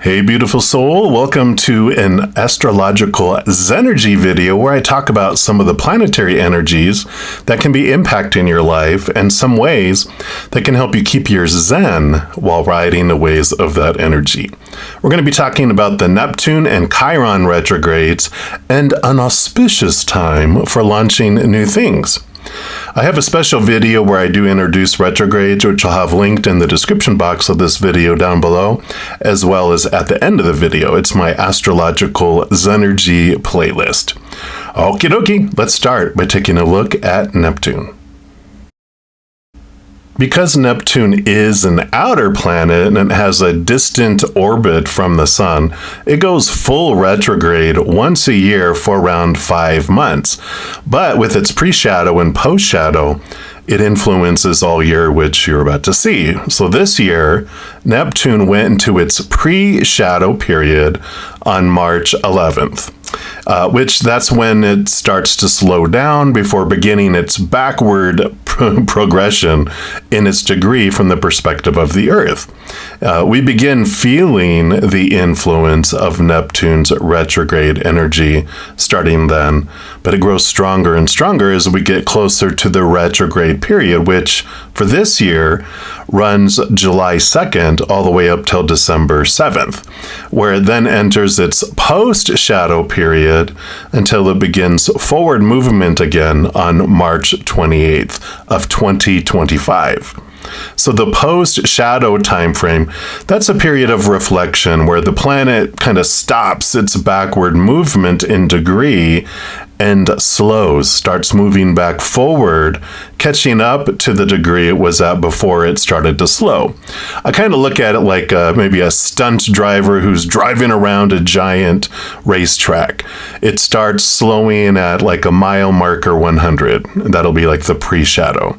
Hey beautiful soul, welcome to an Astrological Zen-ergy video where I talk about some of the planetary energies that can be impacting your life and some ways that can help you keep your Zen while riding the waves of that energy. We're going to be talking about the Neptune and Chiron retrogrades and an auspicious time for launching new things. I have a special video where I do introduce retrogrades, which I'll have linked in the description box of this video down below, as well as at the end of the video. It's my Astrological Zen-ergy playlist. Okie dokie, let's start by taking a look at Neptune. Because Neptune is an outer planet and it has a distant orbit from the sun, it goes full retrograde once a year for around 5 months. But with its pre-shadow and post-shadow, it influences all year, which you're about to see. So this year, Neptune went into its pre-shadow period on March 11th. Which that's when it starts to slow down before beginning its backward progression in its degree from the perspective of the Earth. We begin feeling the influence of Neptune's retrograde energy starting then, but it grows stronger and stronger as we get closer to the retrograde period, which for this year runs July 2nd all the way up till December 7th, where it then enters its post-shadow period until it begins forward movement again on March 28th of 2025. So the post-shadow time frame, that's a period of reflection where the planet kind of stops its backward movement in degree and starts moving back forward, catching up to the degree it was at before it started to slow. I kind of look at it like maybe a stunt driver who's driving around a giant racetrack. It starts slowing at like a mile marker 100. That'll be like the pre-shadow.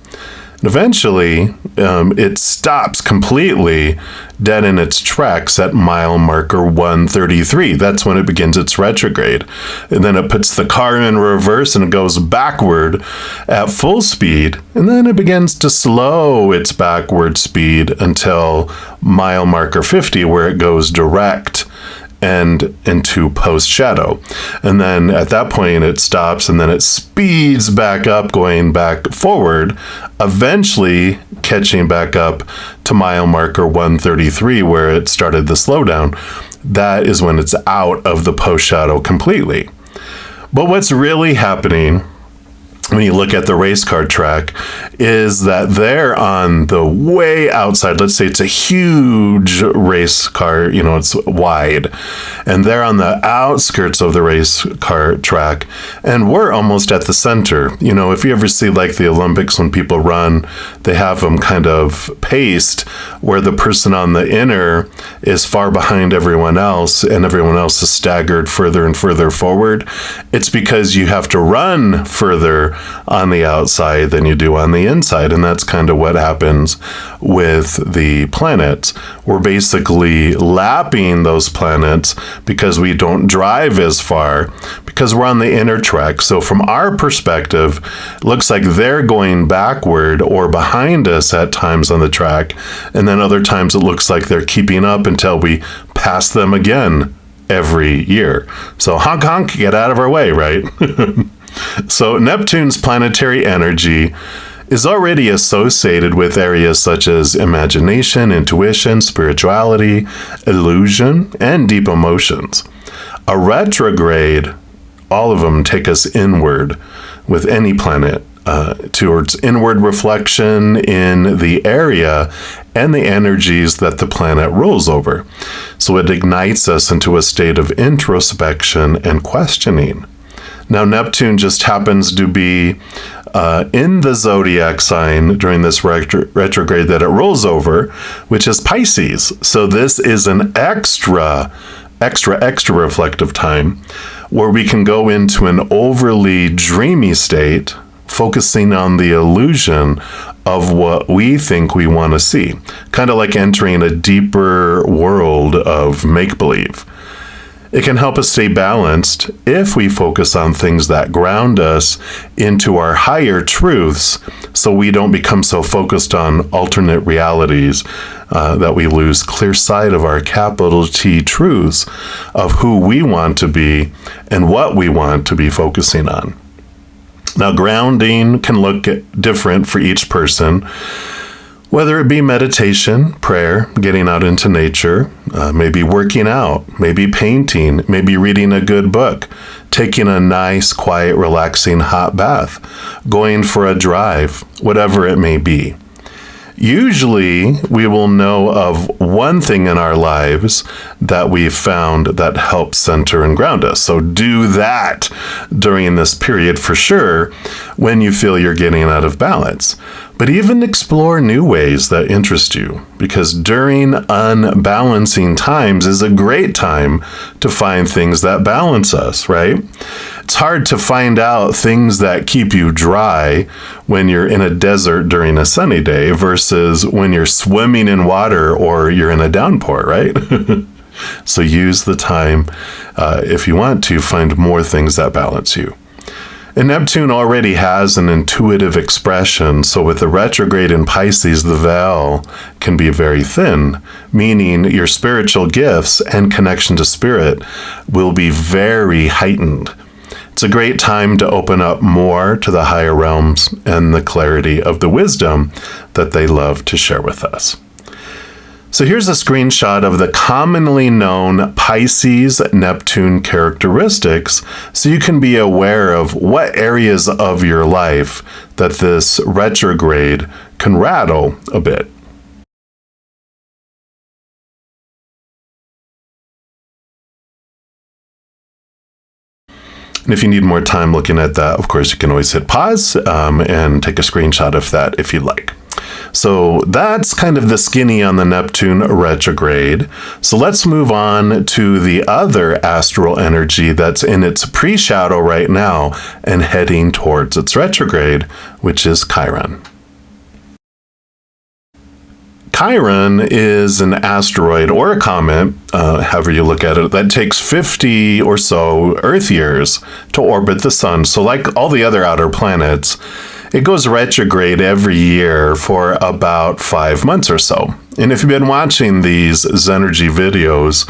Eventually, it stops completely dead in its tracks at mile marker 133. That's when it begins its retrograde. And then it puts the car in reverse and it goes backward at full speed. And then it begins to slow its backward speed until mile marker 50, where it goes direct and into post-shadow. And then at that point it stops and then it speeds back up, going back forward, eventually catching back up to mile marker 133 where it started the slowdown. That is when it's out of the post-shadow completely. But what's really happening when you look at the race car track is that they're on the way outside. Let's say it's a huge race car, it's wide, and they're on the outskirts of the race car track, and we're almost at the center. If you ever see like the Olympics when people run, they have them kind of paced where the person on the inner is far behind everyone else and everyone else is staggered further and further forward. It's because you have to run further on the outside than you do on the inside, and that's kind of what happens with the planets. We're basically lapping those planets because we don't drive as far because we're on the inner track. So from our perspective, it looks like they're going backward or behind us at times on the track, and then other times it looks like they're keeping up until we pass them again every year. So honk honk, get out of our way, right? So Neptune's planetary energy is already associated with areas such as imagination, intuition, spirituality, illusion, and deep emotions. A retrograde, all of them take us inward with any planet, towards inward reflection in the area and the energies that the planet rules over. So it ignites us into a state of introspection and questioning. Now, Neptune just happens to be in the zodiac sign during this retrograde that it rolls over, which is Pisces. So this is an extra reflective time where we can go into an overly dreamy state, focusing on the illusion of what we think we want to see. Kind of like entering a deeper world of make-believe. It can help us stay balanced if we focus on things that ground us into our higher truths, so we don't become so focused on alternate realities that we lose clear sight of our capital T truths of who we want to be and what we want to be focusing on. Now, grounding can look different for each person, whether it be meditation, prayer, getting out into nature, maybe working out, maybe painting, maybe reading a good book, taking a nice, quiet, relaxing hot bath, going for a drive, whatever it may be. Usually, we will know of one thing in our lives that we've found that helps center and ground us. So do that during this period for sure when you feel you're getting out of balance. But even explore new ways that interest you, because during unbalancing times is a great time to find things that balance us, right? It's hard to find out things that keep you dry when you're in a desert during a sunny day versus when you're swimming in water or you're in a downpour, right? So use the time, if you want to, find more things that balance you. And Neptune already has an intuitive expression, so with the retrograde in Pisces, the veil can be very thin, meaning your spiritual gifts and connection to spirit will be very heightened. It's a great time to open up more to the higher realms and the clarity of the wisdom that they love to share with us. So here's a screenshot of the commonly known Pisces Neptune characteristics, so you can be aware of what areas of your life that this retrograde can rattle a bit. And if you need more time looking at that, of course, you can always hit pause and take a screenshot of that if you'd like. So that's kind of the skinny on the Neptune retrograde. So let's move on to the other astral energy that's in its pre-shadow right now and heading towards its retrograde, which is Chiron. Chiron is an asteroid or a comet, however you look at it, that takes 50 or so Earth years to orbit the sun. So like all the other outer planets, it goes retrograde every year for about 5 months or so. And if you've been watching these Zen-ergy videos,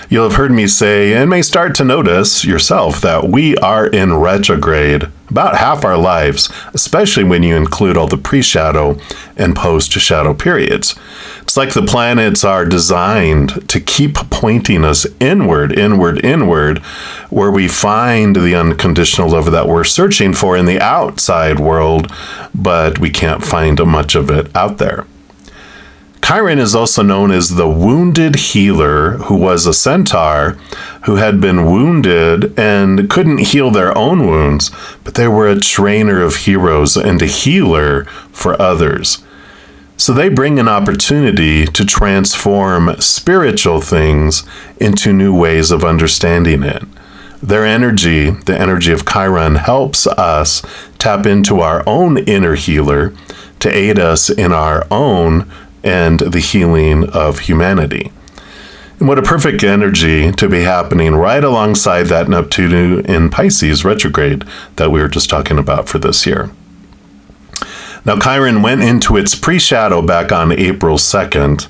you'll have heard me say and may start to notice yourself that we are in retrograde about half our lives, especially when you include all the pre-shadow and post-shadow periods. It's like the planets are designed to keep pointing us inward, inward, inward, where we find the unconditional love that we're searching for in the outside world, but we can't find much of it out there. Chiron is also known as the wounded healer, who was a centaur who had been wounded and couldn't heal their own wounds, but they were a trainer of heroes and a healer for others. So they bring an opportunity to transform spiritual things into new ways of understanding it. Their energy, the energy of Chiron, helps us tap into our own inner healer to aid us in our own and the healing of humanity. And what a perfect energy to be happening right alongside that Neptune in Pisces retrograde that we were just talking about for this year. Now, Chiron went into its pre-shadow back on April 2nd,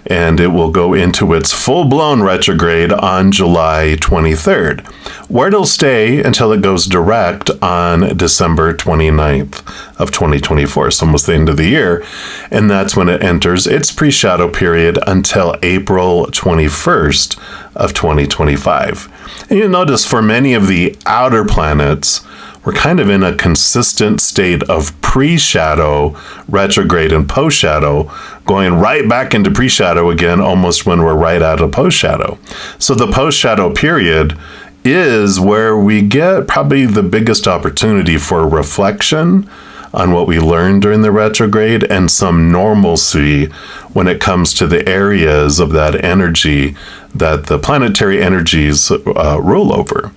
and it will go into its full-blown retrograde on July 23rd, where it'll stay until it goes direct on December 29th of 2024, so almost the end of the year, and that's when it enters its pre-shadow period until April 21st of 2025. And you'll notice for many of the outer planets, we're kind of in a consistent state of pre-shadow, retrograde, and post-shadow, going right back into pre-shadow again almost when we're right out of post-shadow. So the post-shadow period is where we get probably the biggest opportunity for reflection on what we learned during the retrograde and some normalcy when it comes to the areas of that energy that the planetary energies rule over.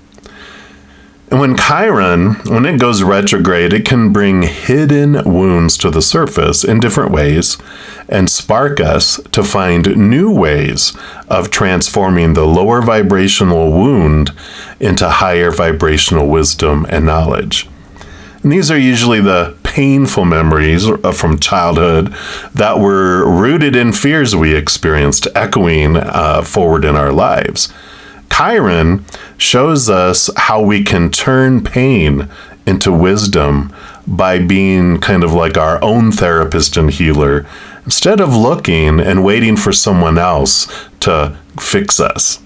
And when Chiron, when it goes retrograde, it can bring hidden wounds to the surface in different ways and spark us to find new ways of transforming the lower vibrational wound into higher vibrational wisdom and knowledge. And these are usually the painful memories from childhood that were rooted in fears we experienced, echoing forward in our lives. Chiron shows us how we can turn pain into wisdom by being kind of like our own therapist and healer, instead of looking and waiting for someone else to fix us.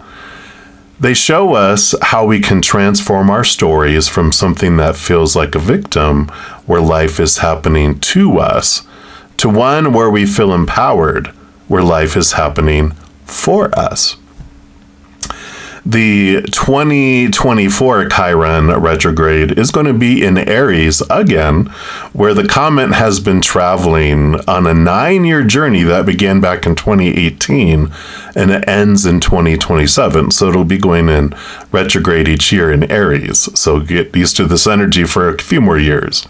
They show us how we can transform our stories from something that feels like a victim, where life is happening to us, to one where we feel empowered, where life is happening for us. The 2024 Chiron retrograde is going to be in Aries again, where the comet has been traveling on a 9-year journey that began back in 2018 and it ends in 2027. So it'll be going in retrograde each year in Aries. So get used to this energy for a few more years.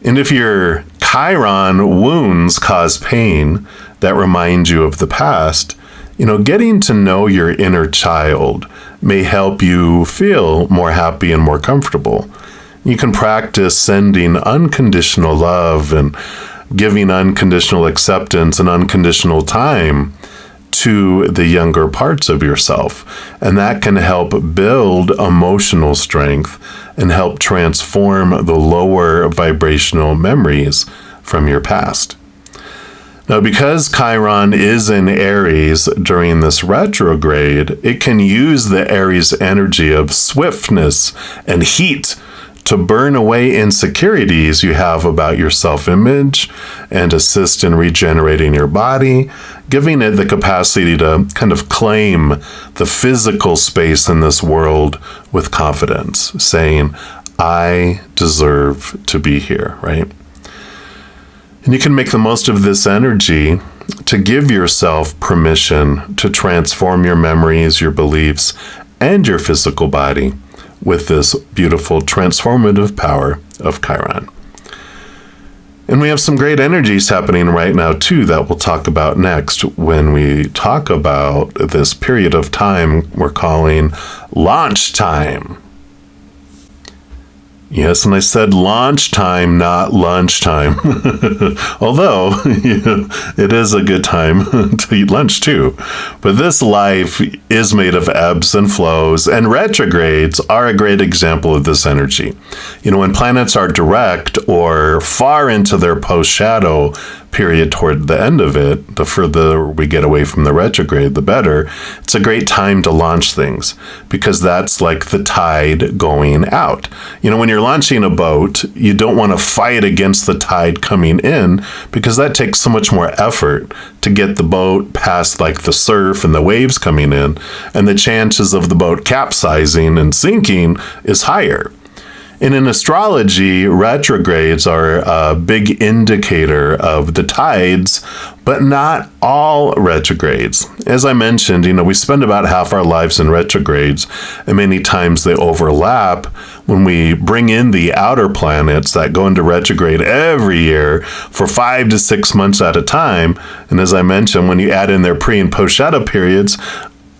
And if your Chiron wounds cause pain that remind you of the past, getting to know your inner child may help you feel more happy and more comfortable. You can practice sending unconditional love and giving unconditional acceptance and unconditional time to the younger parts of yourself. And that can help build emotional strength and help transform the lower vibrational memories from your past. Now, because Chiron is in Aries during this retrograde, it can use the Aries energy of swiftness and heat to burn away insecurities you have about your self-image and assist in regenerating your body, giving it the capacity to kind of claim the physical space in this world with confidence, saying, I deserve to be here, right? And you can make the most of this energy to give yourself permission to transform your memories, your beliefs, and your physical body with this beautiful transformative power of Chiron. And we have some great energies happening right now, too, that we'll talk about next when we talk about this period of time we're calling launch time. Yes, and I said launch time, not lunchtime. Although, it is a good time to eat lunch too. But this life is made of ebbs and flows, and retrogrades are a great example of this energy. When planets are direct or far into their post-shadow period toward the end of it, the further we get away from the retrograde, the better. It's a great time to launch things because that's like the tide going out. When you're launching a boat, you don't want to fight against the tide coming in because that takes so much more effort to get the boat past like the surf and the waves coming in, and the chances of the boat capsizing and sinking is higher. And in astrology, retrogrades are a big indicator of the tides, but not all retrogrades. As I mentioned, we spend about half our lives in retrogrades, and many times they overlap when we bring in the outer planets that go into retrograde every year for 5 to 6 months at a time. And as I mentioned, when you add in their pre and post shadow periods,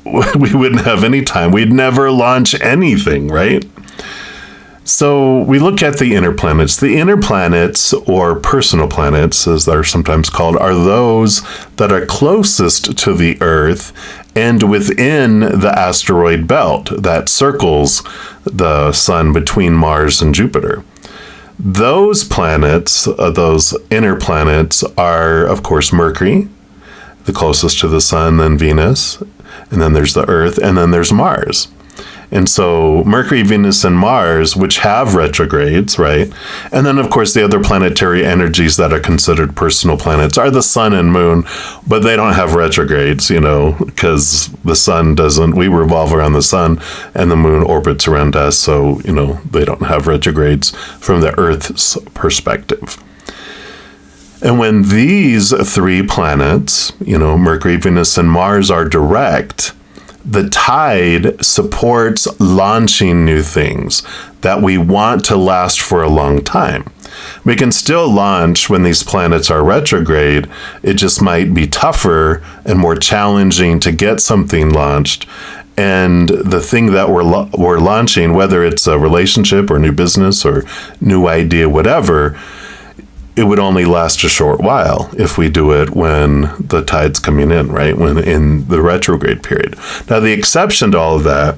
we wouldn't have any time. We'd never launch anything, right? So we look at the inner planets. The inner planets, or personal planets, as they're sometimes called, are those that are closest to the Earth and within the asteroid belt that circles the sun between Mars and Jupiter. Those planets, those inner planets, are, of course, Mercury, the closest to the sun, then Venus, and then there's the Earth, and then there's Mars. And so Mercury, Venus, and Mars, which have retrogrades, right? And then, of course, the other planetary energies that are considered personal planets are the sun and moon, but they don't have retrogrades, because the sun doesn't, we revolve around the sun and the moon orbits around us. So, they don't have retrogrades from the Earth's perspective. And when these three planets, Mercury, Venus, and Mars are direct, The tide supports launching new things that we want to last for a long time. We can still launch when these planets are retrograde. It just might be tougher and more challenging to get something launched. And the thing that we're launching, whether it's a relationship or new business or new idea, whatever, it would only last a short while if we do it when the tide's coming in, right? When in the retrograde period. Now, the exception to all of that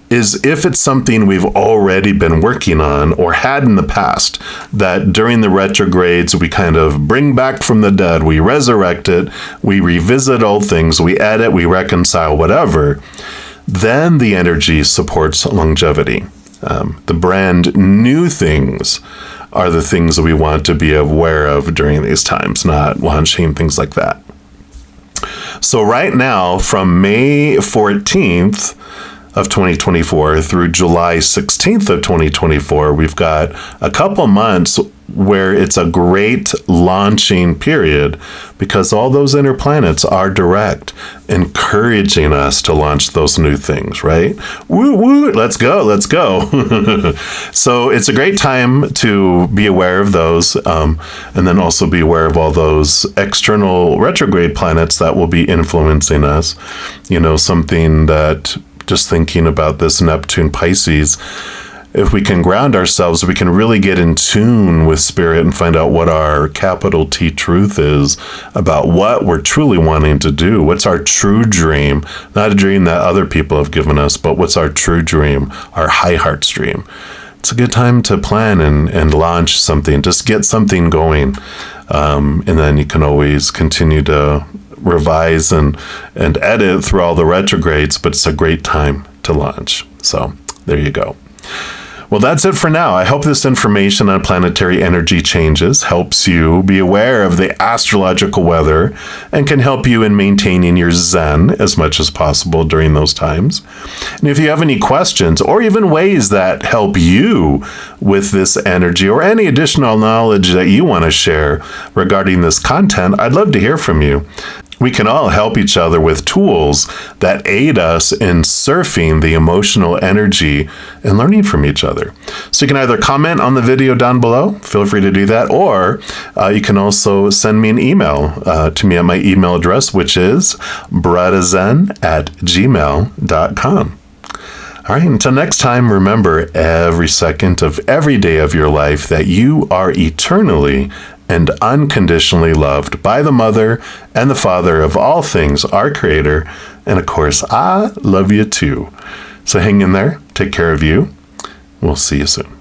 is if it's something we've already been working on or had in the past, that during the retrogrades, we kind of bring back from the dead, we resurrect it, we revisit old things, we edit, we reconcile, whatever, then the energy supports longevity. The brand new things are the things that we want to be aware of during these times, not launching things like that. So right now, from May 14th of 2024 through July 16th of 2024, we've got a couple months where it's a great launching period because all those inner planets are direct, encouraging us to launch those new things, right? Woo, woo, let's go, let's go. So it's a great time to be aware of those, and then also be aware of all those external retrograde planets that will be influencing us. You know, something that, just thinking about this Neptune Pisces, if we can ground ourselves, we can really get in tune with spirit and find out what our capital T truth is about what we're truly wanting to do. What's our true dream? Not a dream that other people have given us, but what's our true dream, our high heart's dream. It's a good time to plan and launch something, just get something going. And then you can always continue to revise and edit through all the retrogrades, but it's a great time to launch. So there you go. Well, that's it for now. I hope this information on planetary energy changes helps you be aware of the astrological weather and can help you in maintaining your Zen as much as possible during those times. And if you have any questions or even ways that help you with this energy or any additional knowledge that you want to share regarding this content, I'd love to hear from you. We can all help each other with tools that aid us in surfing the emotional energy and learning from each other. So you can either comment on the video down below, feel free to do that, or you can also send me an email to me at my email address, which is bradazen@gmail.com. All right, until next time, remember every second of every day of your life that you are eternally and unconditionally loved by the Mother and the Father of all things, our Creator. And of course, I love you too. So hang in there. Take care of you. We'll see you soon.